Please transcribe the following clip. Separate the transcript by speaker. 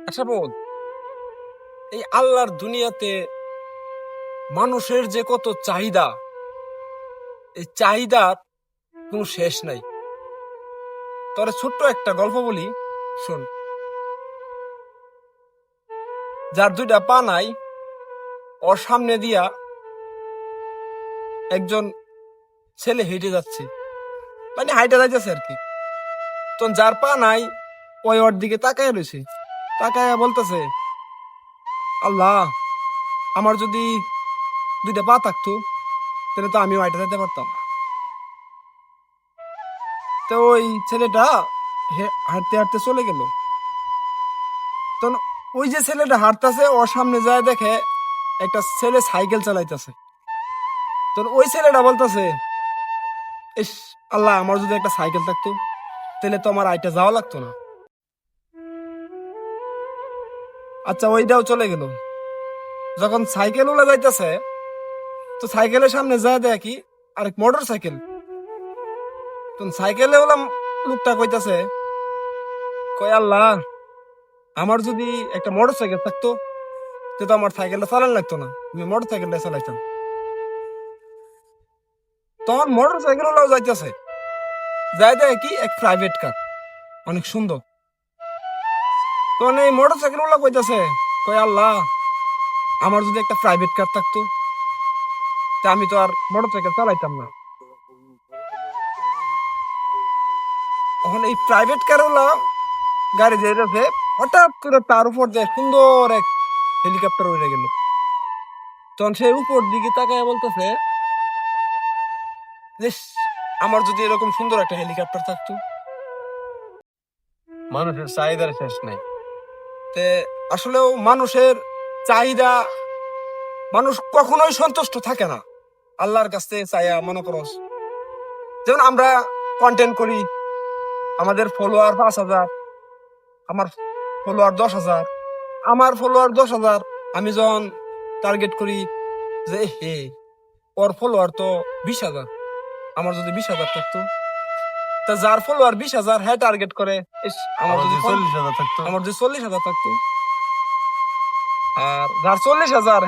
Speaker 1: আচ্ছা বোন, এই আল্লাহর দুনিয়াতে মানুষের যে কত চাহিদা, এই চাহিদার কোনো শেষ নাই। তোর ছোট্ট একটা গল্প বলি, শোন। যার দুইটা পা নাই, ওর সামনে দিয়া একজন ছেলে হেঁটে যাচ্ছে, মানে হাইটে যাইতেছে আর কি। তো যার পা নাই, ওই ওর দিকে তাকায় রয়েছে, তাকায় বলতেছে, আল্লাহ, আমার যদি দুইটা পা থাকতো তাহলে তো আমিও হাইটে যেতে পারতাম। তো ওই ছেলেটা হাঁটতে হাঁটতে চলে গেল। তখন ওই যে ছেলেটা হাঁটতেছে, ওর সামনে যায় দেখে একটা ছেলে সাইকেল চালাইতেছে। তখন ওই ছেলেটা বলতেছে, ইস, আল্লাহ, আমার যদি একটা সাইকেল থাকতো তাহলে তো আমার আইটা যাওয়া লাগতো না। আচ্ছা, ওইটাও চলে গেল। যখন সাইকেল ওলা যাইতেছে, তো সাইকেলের সামনে যায় দেখি আরেক মোটর সাইকেল। তখন সাইকেলে ওলা লোকটা কইতাছে, কয় আল্লাহ, আমার যদি একটা মোটর সাইকেল থাকতো তো আমার সাইকেলটা চালান লাগতো না, আমি মোটর সাইকেলটা চালাইতাম। তখন মোটর সাইকেল ওলাও যাইতেছে, যাই দেখে কি এক প্রাইভেট কার, অনেক সুন্দর। তখন এই মোটর সাইকেল ওলা কইতাছে, কয় আল্লাহ, আমার যদি একটা প্রাইভেট কার থাকতো তা আমি তো আর মোটর সাইকেল চালাইতাম না। এখন এই প্রাইভেট কার ওলা গাড়ি যেতেছে, হঠাৎ করে তার উপর দিয়ে সুন্দর এক হেলিকপ্টার উড়ে গেল। তখন সে উপর দিকে তাকায় বলতেছে, ইস, আমার যদি এরকম সুন্দর একটা হেলিকপ্টার থাকতো।
Speaker 2: মানুষের চাহিদার শেষ নাই।
Speaker 1: তে আসলেও মানুষের চাহিদা, মানুষ কখনোই সন্তুষ্ট থাকে না আল্লাহর কাছে চাইয়া। মনে করো, যেমন আমরা কন্টেন্ট করি, আমাদের ফলোয়ার 5,000, আমার ফলোয়ার 10,000, আমার ফলোয়ার 10,000। আমি যখন টার্গেট করি যে হে, ওর ফলোয়ার তো 20,000, আমার যদি 20,000 থাকতো। তা যার ফলোয়ার 20,000, হ্যাঁ টার্গেট করে, ইস, আমার
Speaker 2: আমার
Speaker 1: যদি
Speaker 2: যদি 40,000 থাকতো।
Speaker 1: আমার যদি 40,000 থাকতো। আর যার 40,000,